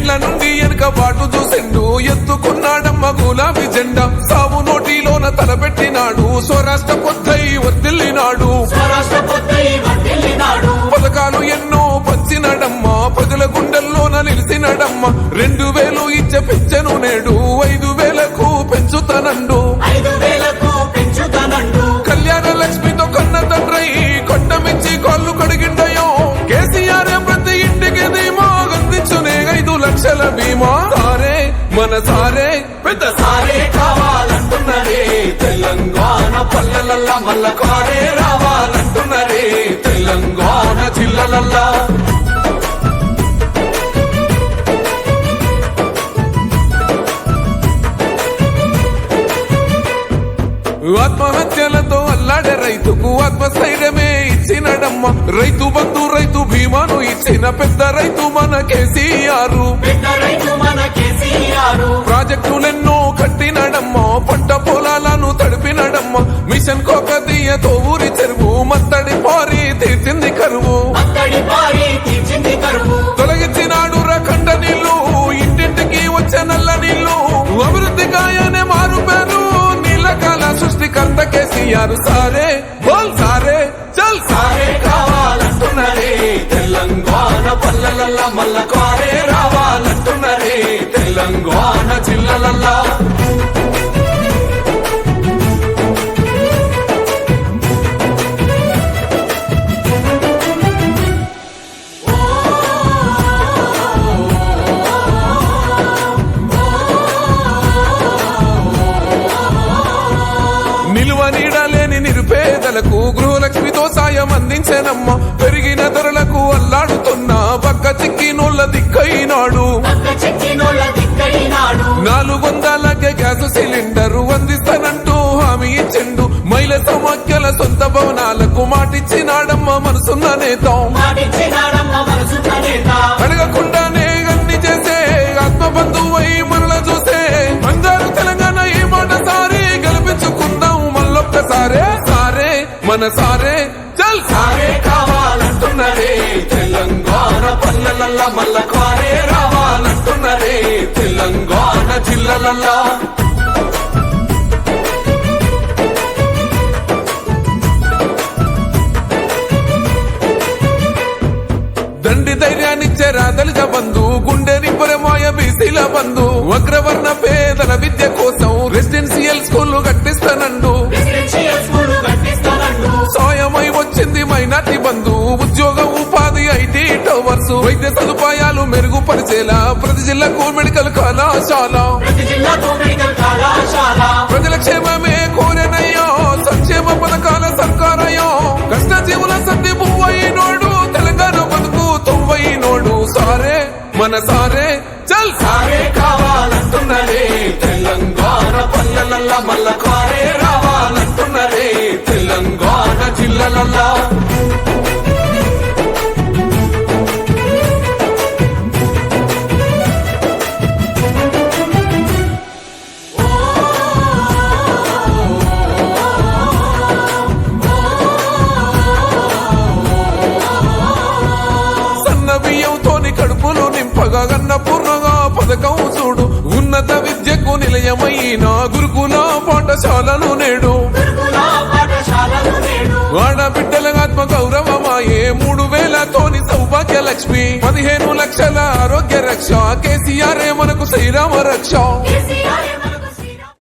ఏడేండ్ల నుండి వెనుక బాటు చూసిండు ఎత్తుకున్నాడమ్మ గులాబీ జెండా సావు నోటిలోన తలపెట్టినాడు స్వరాష్ట్ర పొద్దై వర్దిల్లినాడు పథకాలు ఎన్నో పంచినాడమ్మ ప్రజల గుండెల్లోన నిలిచినాడమ్మ 2000 ఇచ్చే పెంచెను నేడు 5000కు పెంచుతానండు కళ్యాణ లక్ష్మితో కన్న తండ్రై కొండమించి కాళ్ళు కడిగిండయో కేసీఆర్ ప్రతి ఇంటికి ధీమా అందించునే 5 లక్షల బీమా సారే మన సారే పెద్ద సారే కావాలంటున్నరే తెలంగాణ పల్లెలల్లా మల్ల కారే రావాలంటున్నరే తెలంగాణ జిల్లలల్లా ఆత్మహత్యలతో అల్లాడే రైతుకు ఆత్మస్థైర్యమే ఇచ్చినడమ్మ రైతు బంధు రైతు బీమాను ఇచ్చిన పెద్ద రైతు మన కేసీఆర్ ప్రాజెక్టులెన్నో కట్టినడమ్మ పంట పొలాలను తడిపినడమ్మ మిషన్ కోకతీయతో ఊరి చెరువు మత్తడి పారి తీర్చింది కరువు తొలగించినాడు రకండ నీళ్లు ఇంటింటికి వచ్చే నల్ల నీళ్లు అభివృద్ధి గాయనే మారు పేరు నీలకాల సృష్టికర్త కేసీఆర్ సారే బోల్ సారే చల్ సారే కావాలంటున్నరే తెలంగాణ పల్లెలల్లా మల్ల కారే రావాలంటున్నరే తెలంగాణ జిల్లలల్లా నిలువ నీడలేని నిరుపేదలకు గృహలక్ష్మితో సాయం అందించేనమ్మ పెరిగిన ధరలకు అల్లాడుతున్న పక్క చిక్కినోళ్ళ దిక్కైనాడు 400 గ్యాస్ సిలిండరు అందిస్తానంటూ హామీ ఇచ్చిండు మహిళ సమాఖ్యల సొంత భవనాలకు మాటిచ్చినాడమ్మ మనసున్న నేత అడగకుండానే అన్ని చేసే ఆత్మబంధువై మనల చూసే అందరూ తెలంగాణ ఈ మాట సారి గెలిపించుకుందాం మళ్ళొక్కసారే సారే మన సారే చల్ సారే కావాలంటున్నరే తెలంగాణ పల్లెలల్లా మల్ల కారే రావాలంటున్నరే తెలంగాణ జిల్లలల్లా దండి ధైర్యాన్నిచ్చే రాదలిత బంధు గుండె నింపురమాయ బీసీల బంధు అగ్రవర్ణ పేదల విద్య కోసం రెసిడెన్షియల్ స్కూళ్లు కట్టిస్తానండు సాయమై వచ్చింది మైనార్టీ బంధు ఉద్యోగ ఉపాధి ఐటీ టవర్స్ వైద్య సదుపాయాలు మెరుగుపరిచేలా ప్రతి జిల్లాకు మెడికల్ కళాశాల ప్రజల క్షేమమే కోరెనయ్యో సంక్షేమ పథకాల సర్కారయ్యో కష్ట జీవుల సంధి పువ్వైనోడు తెలంగాణ బతుకు తొవ్వైనోడు సారే మన సారే చల్ సారే కావాలంటున్నరే తెలంగాణ పల్లెలల్లా మల్ల కారే రావాలంటున్నరే తెలంగాణ జిల్లలల్లా బియ్యంతోని కడుపులు నింపగా అన్నపూర్ణగా పథకం చూడు ఉన్నత విద్యకు నిలయమైన గురుకుల పాఠశాలలు నేడు ఆడబిడ్డల ఆత్మ గౌరవమాయే 3000తోని సౌభాగ్య లక్ష్మి 15 లక్షల ఆరోగ్య రక్ష కేసీఆర్ మనకు శ్రీరామ రక్ష